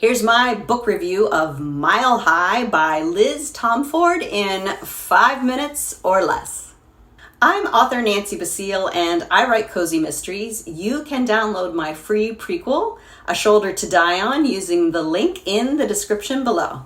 Here's my book review of Mile High by Liz Tomforde in 5 minutes or less. I'm author Nancy Basile and I write cozy mysteries. You can download my free prequel, A Shoulder to Die On, using the link in the description below.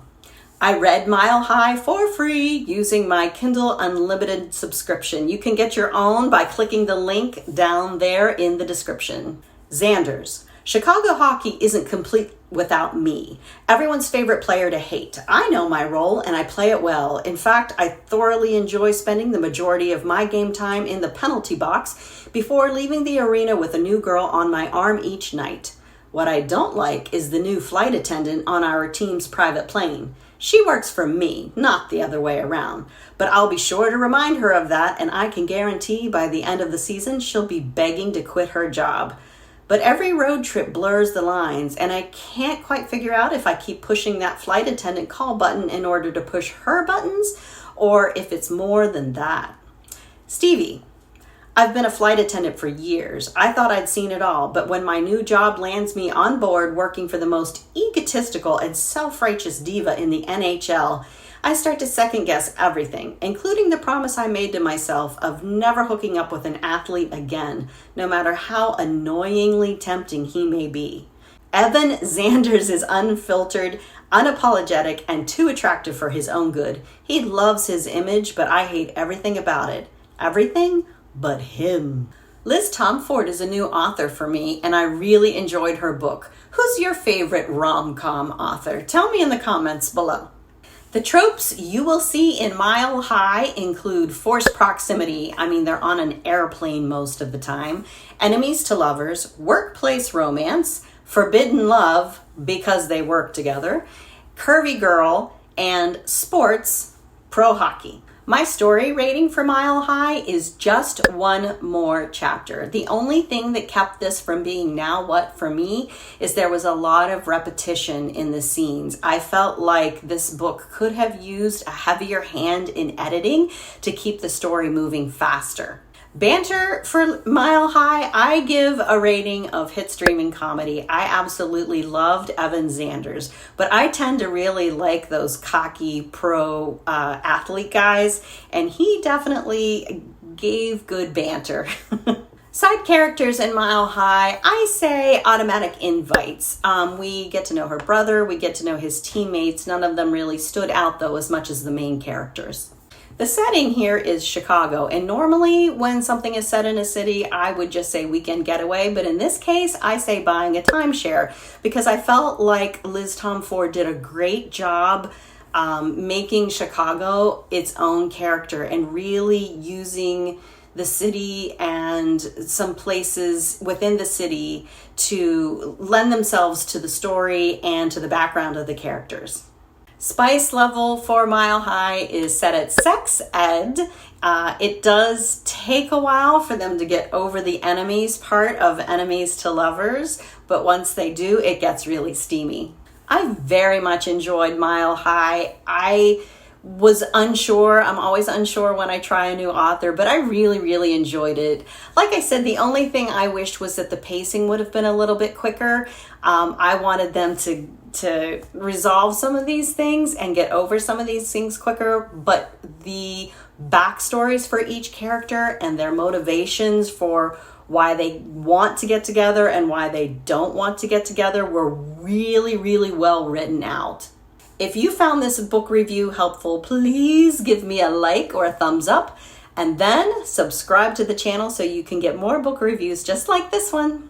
I read Mile High for free using my Kindle Unlimited subscription. You can get your own by clicking the link down there in the description. Zanders. Chicago hockey isn't complete without me, everyone's favorite player to hate. I know my role and I play it well. In fact, I thoroughly enjoy spending the majority of my game time in the penalty box before leaving the arena with a new girl on my arm each night. What I don't like is the new flight attendant on our team's private plane. She works for me, not the other way around. But I'll be sure to remind her of that, and I can guarantee by the end of the season she'll be begging to quit her job. But every road trip blurs the lines, and I can't quite figure out if I keep pushing that flight attendant call button in order to push her buttons, or if it's more than that. Stevie. I've been a flight attendant for years. I thought I'd seen it all, but when my new job lands me on board working for the most egotistical and self-righteous diva in the NHL, I start to second-guess everything, including the promise I made to myself of never hooking up with an athlete again, no matter how annoyingly tempting he may be. Evan Zanders is unfiltered, unapologetic, and too attractive for his own good. He loves his image, but I hate everything about it. Everything but him. Liz Tomforde is a new author for me, and I really enjoyed her book. Who's your favorite rom-com author? Tell me in the comments below. The tropes you will see in Mile High include forced proximity. I mean, they're on an airplane most of the time. Enemies to lovers, workplace romance, forbidden love because they work together, curvy girl, and sports, pro hockey. My story rating for Mile High is just one more chapter. The only thing that kept this from being now what for me is there was a lot of repetition in the scenes. I felt like this book could have used a heavier hand in editing to keep the story moving faster. Banter for Mile High, I give a rating of hit streaming comedy. I absolutely loved Evan Zanders, but I tend to really like those cocky pro athlete guys, and he definitely gave good banter. Side characters in Mile High, I say automatic invites. We get to know her brother, we get to know his teammates. None of them really stood out though as much as the main characters. The setting here is Chicago, and normally when something is set in a city, I would just say weekend getaway, but in this case, I say buying a timeshare because I felt like Liz Tomforde did a great job making Chicago its own character and really using the city and some places within the city to lend themselves to the story and to the background of the characters. Spice level for Mile High is set at sex ed. It does take a while for them to get over the enemies part of enemies to lovers, but once they do, it gets really steamy. I very much enjoyed Mile High. I was unsure. I'm always unsure when I try a new author, but I really enjoyed it. Like I said, the only thing I wished was that the pacing would have been a little bit quicker. I wanted them to resolve some of these things and get over some of these things quicker, but the backstories for each character and their motivations for why they want to get together and why they don't want to get together were really well written out. If you found this book review helpful, please give me a like or a thumbs up, and then subscribe to the channel so you can get more book reviews just like this one.